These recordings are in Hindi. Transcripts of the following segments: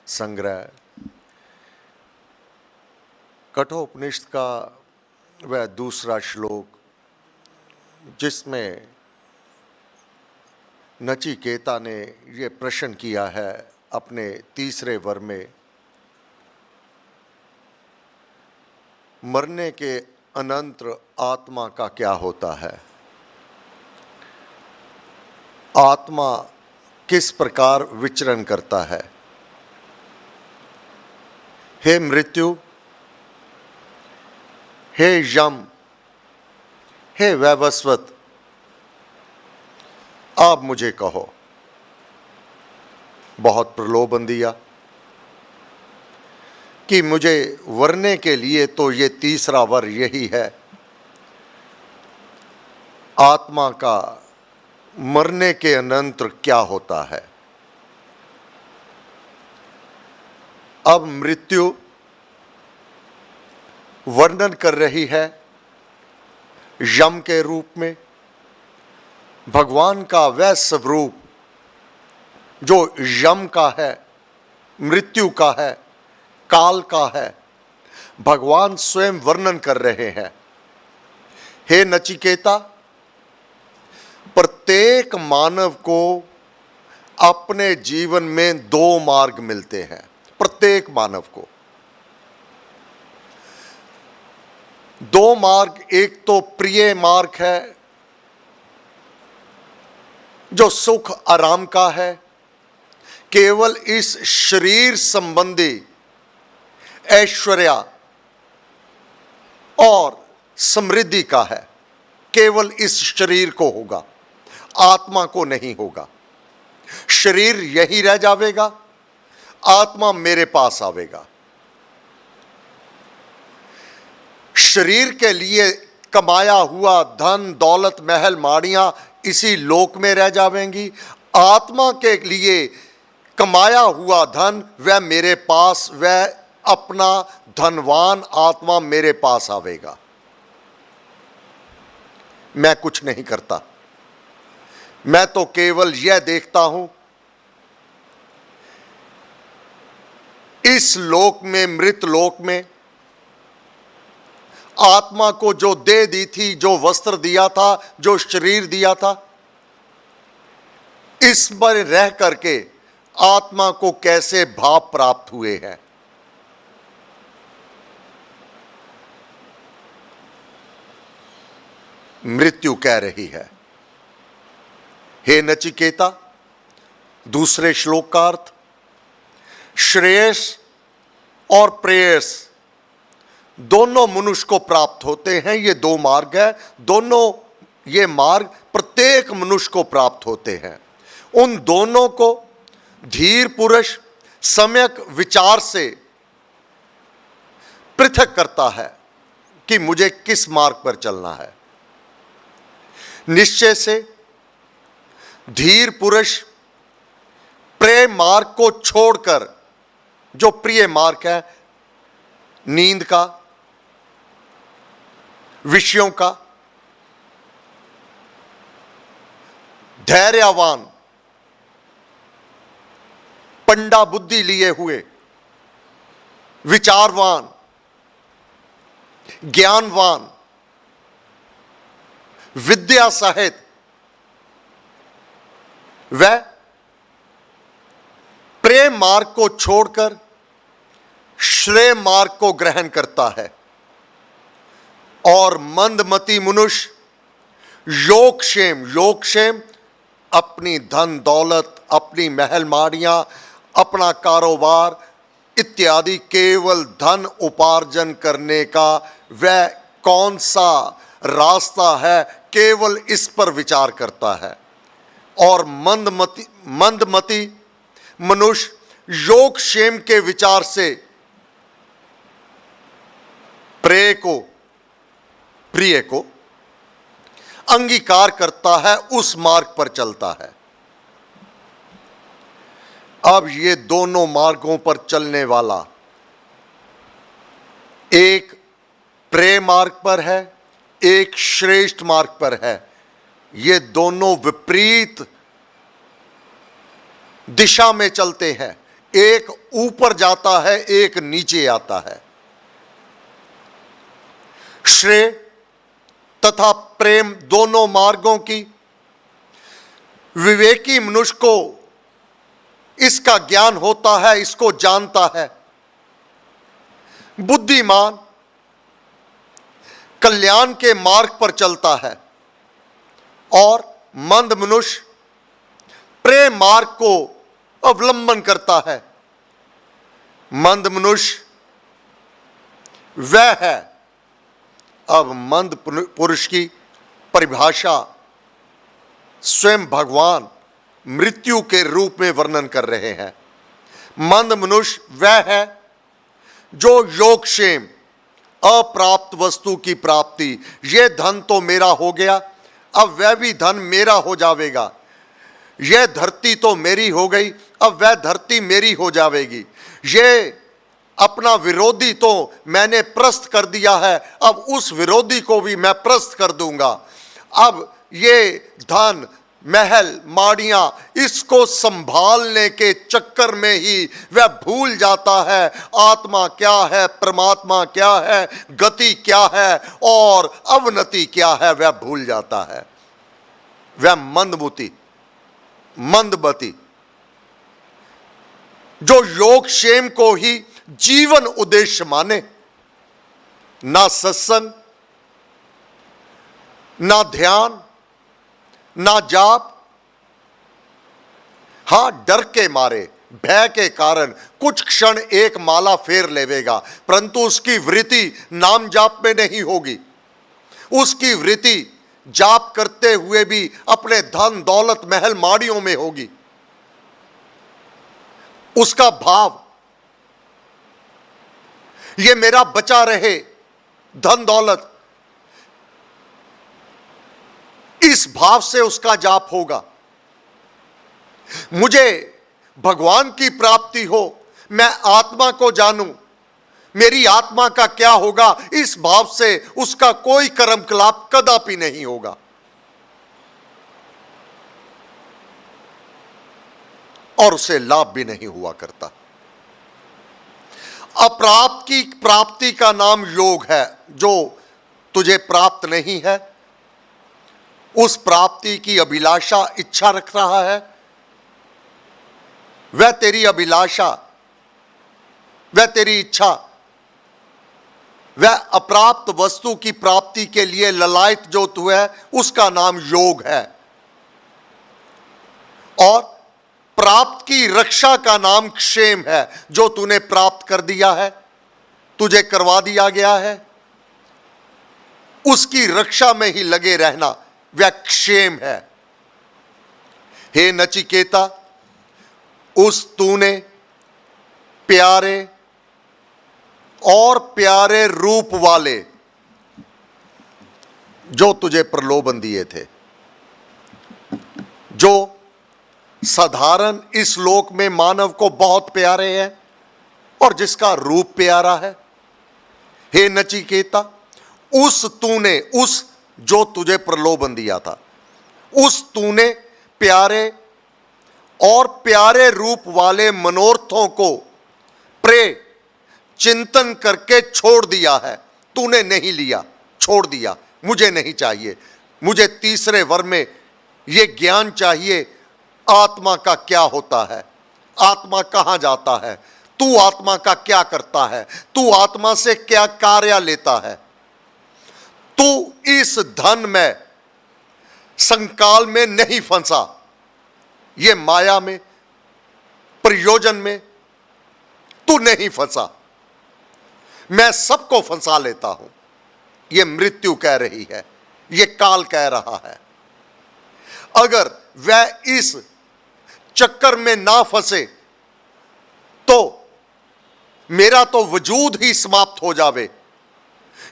संग्रह कठोपनिषद का वह दूसरा श्लोक, जिसमें नचिकेता ने ये प्रश्न किया है अपने तीसरे वर में, मरने के अनंतर आत्मा का क्या होता है, आत्मा किस प्रकार विचरण करता है। हे मृत्यु, हे यम, हे वैवस्वत, आप मुझे कहो। बहुत प्रलोभन दिया कि मुझे वरने के लिए तो ये तीसरा वर यही है, आत्मा का मरने के अनंतर क्या होता है। अब मृत्यु वर्णन कर रही है यम के रूप में, भगवान का वह स्वरूप जो यम का है, मृत्यु का है, काल का है, भगवान स्वयं वर्णन कर रहे हैं। हे नचिकेता, प्रत्येक मानव को अपने जीवन में दो मार्ग मिलते हैं, प्रत्येक मानव को दो मार्ग। एक तो प्रिय मार्ग है जो सुख आराम का है, केवल इस शरीर संबंधी ऐश्वर्य और समृद्धि का है, केवल इस शरीर को होगा, आत्मा को नहीं होगा। शरीर यही रह जाएगा, आत्मा मेरे पास आवेगा। शरीर के लिए कमाया हुआ धन दौलत महल माड़ियां इसी लोक में रह जाएंगी, आत्मा के लिए कमाया हुआ धन वह मेरे पास, वह अपना धनवान आत्मा मेरे पास आवेगा। मैं कुछ नहीं करता, मैं तो केवल यह देखता हूं इस लोक में, मृत लोक में आत्मा को जो दे दी थी, जो वस्त्र दिया था, जो शरीर दिया था, इस पर रह करके आत्मा को कैसे भाव प्राप्त हुए हैं। मृत्यु कह रही है, हे नचिकेता, दूसरे श्लोक का अर्थ, श्रेयस और प्रेयस दोनों मनुष्य को प्राप्त होते हैं। ये दो मार्ग है, दोनों ये मार्ग प्रत्येक मनुष्य को प्राप्त होते हैं। उन दोनों को धीर पुरुष सम्यक विचार से पृथक करता है कि मुझे किस मार्ग पर चलना है। निश्चय से धीर पुरुष प्रिय मार्ग को छोड़कर, जो प्रिय मार्ग है नींद का, विषयों का, धैर्यवान, पंडा बुद्धि लिए हुए, विचारवान, ज्ञानवान, विद्या सहित वह प्रेम मार्ग को छोड़कर श्रेय मार्ग को ग्रहण करता है। और मंदमती मनुष्य योगक्षेम अपनी धन दौलत, अपनी महल माड़ियां, अपना कारोबार इत्यादि केवल धन उपार्जन करने का वह कौन सा रास्ता है, केवल इस पर विचार करता है। और मंदमती मनुष्य योगक्षेम के विचार से प्रिय को अंगीकार करता है, उस मार्ग पर चलता है। अब ये दोनों मार्गों पर चलने वाला एक प्रेम मार्ग पर है, एक श्रेष्ठ मार्ग पर है। ये दोनों विपरीत दिशा में चलते हैं। एक ऊपर जाता है, एक नीचे आता है। श्रेय तथा प्रेम दोनों मार्गों की विवेकी मनुष्य को इसका ज्ञान होता है, इसको जानता है। बुद्धिमान कल्याण के मार्ग पर चलता है और मंद मनुष्य प्रेम मार्ग को अवलंबन करता है। मंद मनुष्य वह है, अब मंद पुरुष की परिभाषा स्वयं भगवान मृत्यु के रूप में वर्णन कर रहे हैं। मंद मनुष्य वह है जो योगक्षेम, अप्राप्त वस्तु की प्राप्ति, यह धन तो मेरा हो गया, अब वह भी धन मेरा हो जाएगा। यह धरती तो मेरी हो गई, अब वह धरती मेरी हो जाएगी। यह अपना विरोधी तो मैंने प्रस्त कर दिया है, अब उस विरोधी को भी मैं प्रस्त कर दूंगा। अब ये धन, महल, माड़ियां, इसको संभालने के चक्कर में ही वह भूल जाता है आत्मा क्या है, परमात्मा क्या है, गति क्या है और अवनति क्या है, वह भूल जाता है। वह मंदमति जो योगक्षेम को ही जीवन उद्देश्य माने, ना सत्संग, ना ध्यान, ना जाप। हां, डर के मारे, भय के कारण कुछ क्षण एक माला फेर लेवेगा, परंतु उसकी वृत्ति नाम जाप में नहीं होगी। उसकी वृत्ति जाप करते हुए भी अपने धन दौलत महल माड़ियों में होगी। उसका भाव ये मेरा बचा रहे धन दौलत, इस भाव से उसका जाप होगा। मुझे भगवान की प्राप्ति हो, मैं आत्मा को जानूं, मेरी आत्मा का क्या होगा, इस भाव से उसका कोई कर्मकलाप कदापि नहीं होगा। और उसे लाभ भी नहीं हुआ करता। अप्राप्त की प्राप्ति का नाम योग है। जो तुझे प्राप्त नहीं है, उस प्राप्ति की अभिलाषा, इच्छा रख रहा है, वह तेरी अभिलाषा, वह तेरी इच्छा, वह अप्राप्त वस्तु की प्राप्ति के लिए ललायत जो तू है, उसका नाम योग है। और प्राप्त की रक्षा का नाम क्षेम है। जो तूने प्राप्त कर दिया है, तुझे करवा दिया गया है, उसकी रक्षा में ही लगे रहना वह क्षेम है। हे नचिकेता, उस तूने प्यारे और प्यारे रूप वाले जो तुझे प्रलोभन दिए थे, जो साधारण इस लोक में मानव को बहुत प्यारे हैं और जिसका रूप प्यारा है, हे नचिकेता, उस तूने, उस जो तुझे प्रलोभन दिया था, उस तूने प्यारे और प्यारे रूप वाले मनोरथों को प्रे चिंतन करके छोड़ दिया है। तूने नहीं लिया, छोड़ दिया, मुझे नहीं चाहिए, मुझे तीसरे वर में यह ज्ञान चाहिए, आत्मा का क्या होता है, आत्मा कहां जाता है, तू आत्मा का क्या करता है, तू आत्मा से क्या कार्य लेता है। तू इस धन में, संकाल में नहीं फंसा, ये माया में, प्रयोजन में तू नहीं फंसा। मैं सबको फंसा लेता हूं, ये मृत्यु कह रही है, ये काल कह रहा है। अगर वह इस चक्कर में ना फंसे तो मेरा तो वजूद ही समाप्त हो जावे।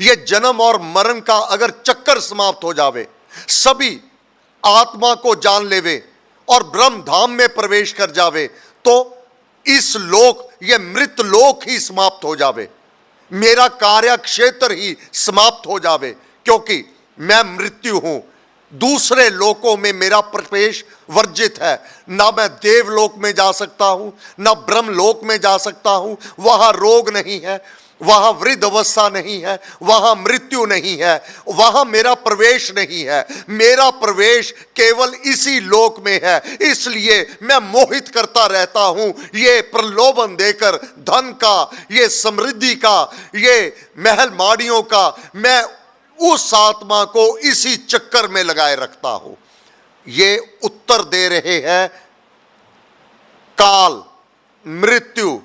ये जन्म और मरण का अगर चक्कर समाप्त हो जावे, सभी आत्मा को जान लेवे और ब्रह्म धाम में प्रवेश कर जावे, तो इस लोक, ये मृत लोक ही समाप्त हो जावे, मेरा कार्य क्षेत्र ही समाप्त हो जावे, क्योंकि मैं मृत्यु हूं, दूसरे लोकों में मेरा प्रवेश वर्जित है। ना मैं देवलोक में जा सकता हूं, ना ब्रह्मलोक में जा सकता हूं। वहां रोग नहीं है, वहां वृद्ध अवस्था नहीं है, वहां मृत्यु नहीं है, वहां मेरा प्रवेश नहीं है। मेरा प्रवेश केवल इसी लोक में है। इसलिए मैं मोहित करता रहता हूं, ये प्रलोभन देकर धन का, ये समृद्धि का, ये महल माड़ियों का, मैं उस आत्मा को इसी चक्कर में लगाए रखता हूं। ये उत्तर दे रहे हैं काल, मृत्यु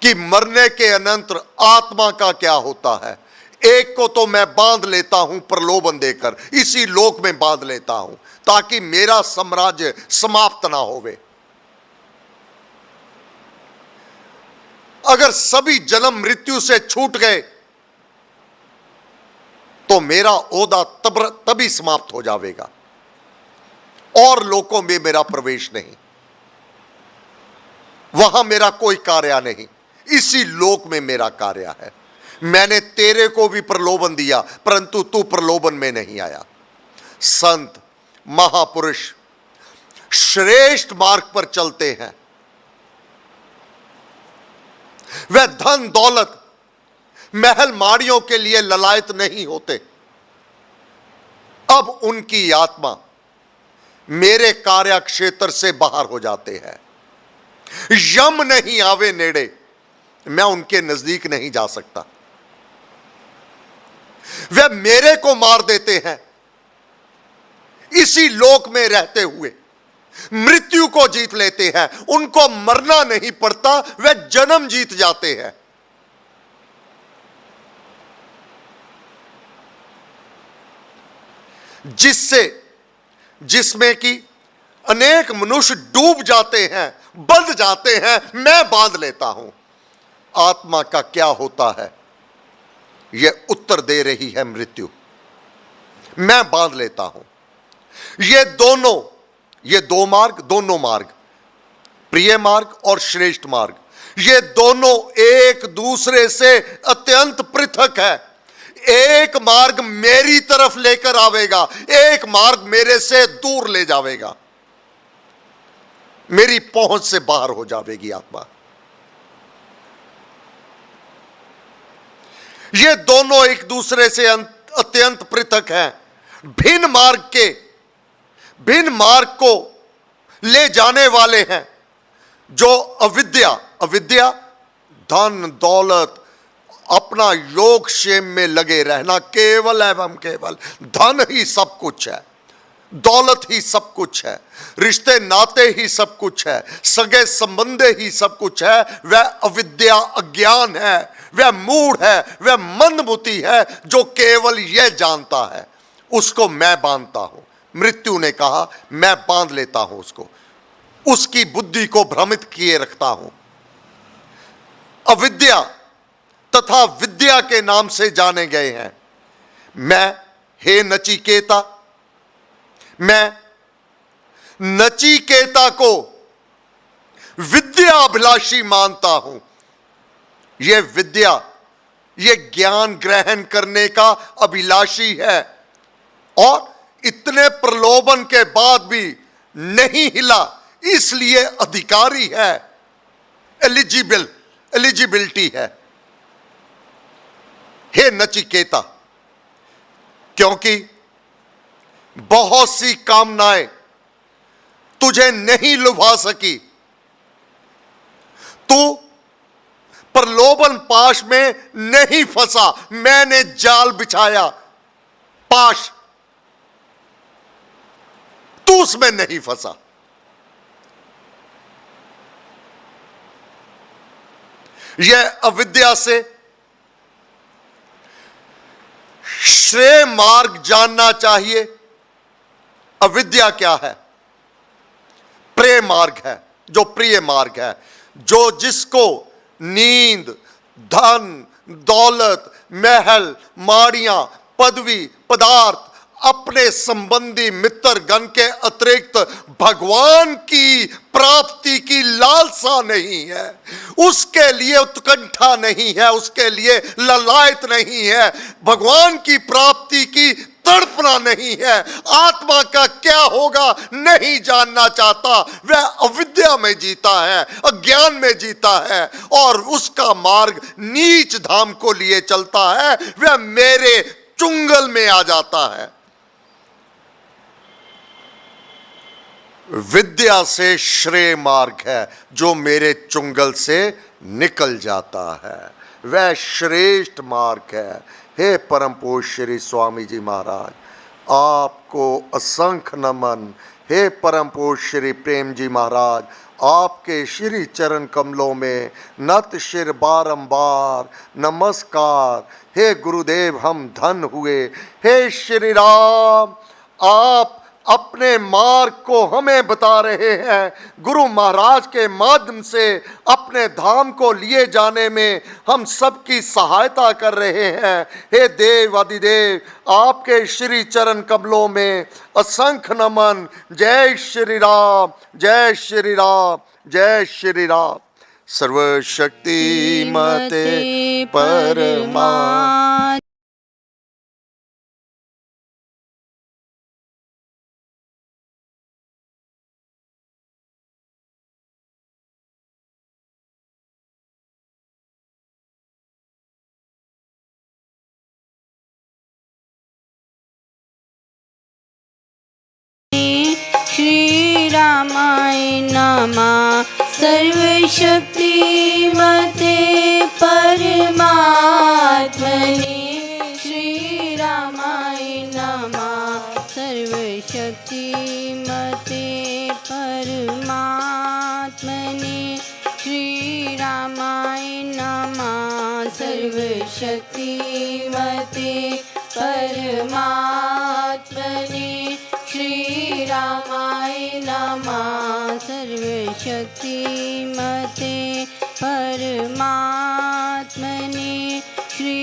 कि मरने के अनंतर आत्मा का क्या होता है। एक को तो मैं बांध लेता हूं प्रलोभन देकर, इसी लोक में बांध लेता हूं ताकि मेरा साम्राज्य समाप्त ना होवे। अगर सभी जन्म मृत्यु से छूट गए तो मेरा ओहदा तभी समाप्त हो जाएगा, और लोकों में मेरा प्रवेश नहीं, वहां मेरा कोई कार्य नहीं, इसी लोक में मेरा कार्य है। मैंने तेरे को भी प्रलोभन दिया परंतु तू प्रलोभन में नहीं आया। संत महापुरुष श्रेष्ठ मार्ग पर चलते हैं। वह धन दौलत महल माड़ियों के लिए ललायत नहीं होते। अब उनकी आत्मा मेरे कार्य क्षेत्र से बाहर हो जाते हैं। यम नहीं आवे नेड़े, मैं उनके नजदीक नहीं जा सकता। वे मेरे को मार देते हैं इसी लोक में रहते हुए, मृत्यु को जीत लेते हैं। उनको मरना नहीं पड़ता, वे जन्म जीत जाते हैं। जिसमें कि अनेक मनुष्य डूब जाते हैं, बंध जाते हैं, मैं बांध लेता हूं। आत्मा का क्या होता है, यह उत्तर दे रही है मृत्यु। मैं बांध लेता हूं। ये दो मार्ग, दोनों मार्ग, प्रिय मार्ग और श्रेष्ठ मार्ग, ये दोनों एक दूसरे से अत्यंत पृथक है। एक मार्ग मेरी तरफ लेकर आवेगा, एक मार्ग मेरे से दूर ले जावेगा, मेरी पहुंच से बाहर हो जाएगी आत्मा। ये दोनों एक दूसरे से अत्यंत पृथक हैं। भिन्न मार्ग को ले जाने वाले हैं जो अविद्या धन दौलत, अपना योग क्षेम में लगे रहना, केवल एवं केवल धन ही सब कुछ है, दौलत ही सब कुछ है, रिश्ते नाते ही सब कुछ है, सगे संबंधे ही सब कुछ है। वह अविद्या अज्ञान है, वह मूढ़ है, वह मंदबुद्धि है जो केवल यह जानता है। उसको मैं बांधता हूं। मृत्यु ने कहा मैं बांध लेता हूं उसको, उसकी बुद्धि को भ्रमित किए रखता हूं। अविद्या तथा विद्या के नाम से जाने गए हैं। मैं, हे नचिकेता, मैं नचिकेता को विद्या अभिलाषी मानता हूं। यह विद्या, यह ज्ञान ग्रहण करने का अभिलाषी है और इतने प्रलोभन के बाद भी नहीं हिला, इसलिए अधिकारी है, एलिजिबिलिटी है। हे नचिकेता, क्योंकि बहुत सी कामनाएं तुझे नहीं लुभा सकी, तू प्रलोभन पाश में नहीं फंसा। मैंने जाल बिछाया, पाश, तू उसमें नहीं फंसा। यह अविद्या से श्रेय मार्ग जानना चाहिए। अविद्या क्या है? प्रेय मार्ग है, जो प्रिय मार्ग है, जो जिसको नींद, धन, दौलत, महल, माड़ियां, पदवी, पदार्थ, अपने संबंधी मित्र गण के अतिरिक्त भगवान की प्राप्ति की लालसा नहीं है, उसके लिए उत्कंठा नहीं है, उसके लिए ललायत नहीं है, भगवान की प्राप्ति की तड़पना नहीं है, आत्मा का क्या होगा नहीं जानना चाहता। वह अविद्या में जीता है, अज्ञान में जीता है और उसका मार्ग नीच धाम को लिए चलता है। वह मेरे चुंगल में आ जाता है। विद्या से श्रेय मार्ग है जो मेरे चुंगल से निकल जाता है, वह श्रेष्ठ मार्ग है। हे परम पूज्य श्री स्वामी जी महाराज, आपको असंख्य नमन। हे परम पूज्य श्री प्रेम जी महाराज, आपके श्री चरण कमलों में नत शिर बारंबार नमस्कार। हे गुरुदेव, हम धन हुए। हे श्री राम, आप अपने मार्ग को हमें बता रहे हैं, गुरु महाराज के माध्यम से अपने धाम को लिए जाने में हम सबकी सहायता कर रहे हैं। हे देव अधिदेव, आपके श्री चरण कमलों में असंख्य नमन। जय श्री राम, जय श्री राम, जय श्री राम। सर्वशक्ति मते परमा। श्री रामाय नमः। सर्वशक्तिमते परमात्मने श्री रामाय नमः। सर्वशक्तिमते परमात्मने श्री रामाय नमः। सर्वशक्तिमते परमात्मने श्री रामाय नमः। सर्वशक्तिमते परमात्मने श्री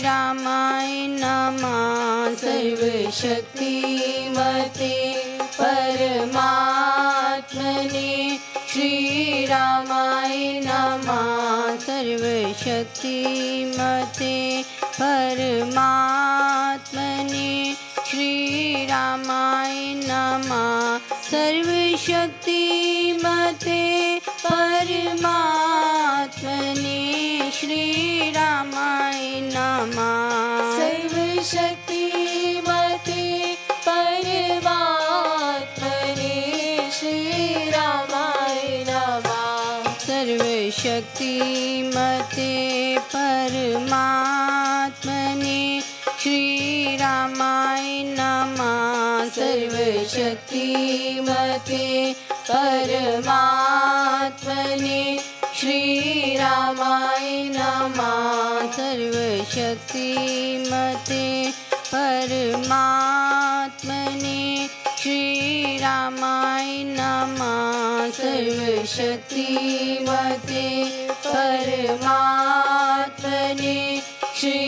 रामाय नमः। सर्वशक्तिमते परमात्मने श्री रामाय नमः। सर्वशक्तिमते परमात्मने श्री रामाय नमः। सर्वशक्तिमते परमात्मने श्री रामाय नमः। सर्वशक्तिमते परमात्मने श्री रामाय नमः। सर्वशक्तिमते परमात्मने श्री रामाय नमः। सर्वशक्तिमते परमात्मने श्री रामाय नमः। सर्वशक्तिमते परमात्मने श्री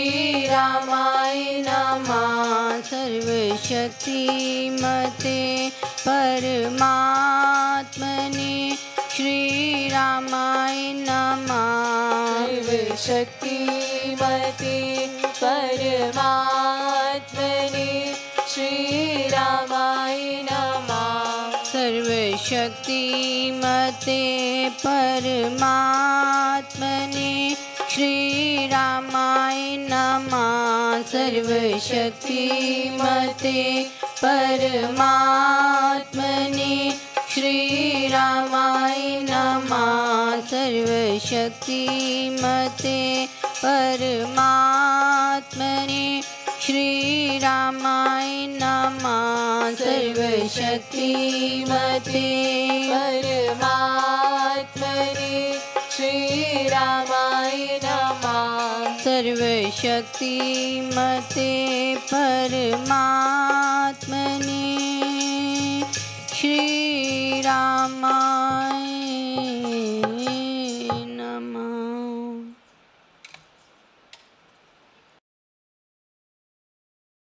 रामाय नमः। सर्वशक्तिमते परमात्मने श्री रामाय नमः। सर्वशक्तिमते परमात्मने श्री रामाय नमः। सर्वशक्तिमते परमात्मने श्री रामाय नमः। सर्वशक्तिमते परमात्मने श्री रामाय नमः। सर्वशक्तिमते परमात्मने श्री रामाय नमः। सर्वशक्तिमते परमात्मने श्री रामाय नमः। सर्वशक्तिमते परमात्मने श्री रामाय नमः। सर्वशक्तिमते परमात्मने श्री रामाय